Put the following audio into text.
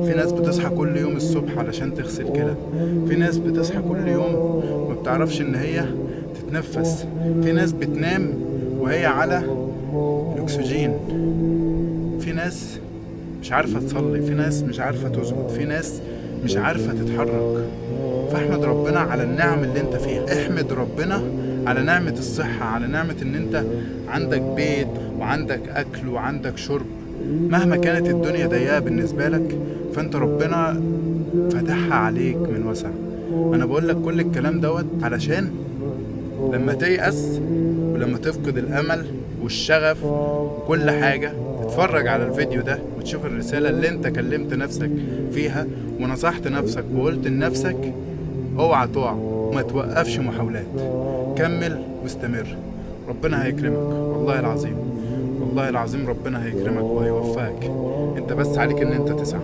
في ناس بتصحى كل يوم الصبح علشان تغسل كلى. في ناس بتصحى كل يوم ما بتعرفش ان هي تتنفس. في ناس بتنام وهي على الاكسجين. في ناس مش عارفة تصلي، في ناس مش عارفة تسجد، في ناس مش عارفة تتحرك. فاحمد ربنا على النعم اللي انت فيها. احمد ربنا على نعمة الصحة، على نعمة ان انت عندك بيت وعندك اكل وعندك شرب. مهما كانت الدنيا ضيقة بالنسبة لك، فانت ربنا فتحها عليك من وسع. انا بقول لك كل الكلام دوت علشان لما تيأس ولما تفقد الامل والشغف وكل حاجة، تتفرج على الفيديو ده وتشوف الرسالة اللي انت كلمت نفسك فيها ونصحت نفسك وقلت لنفسك اوعى تقع وما توقفش محاولات. كمل واستمر، ربنا هيكرمك والله العظيم. والله العظيم ربنا هيكرمك وهيوفقك. انت بس عليك ان انت تسعى.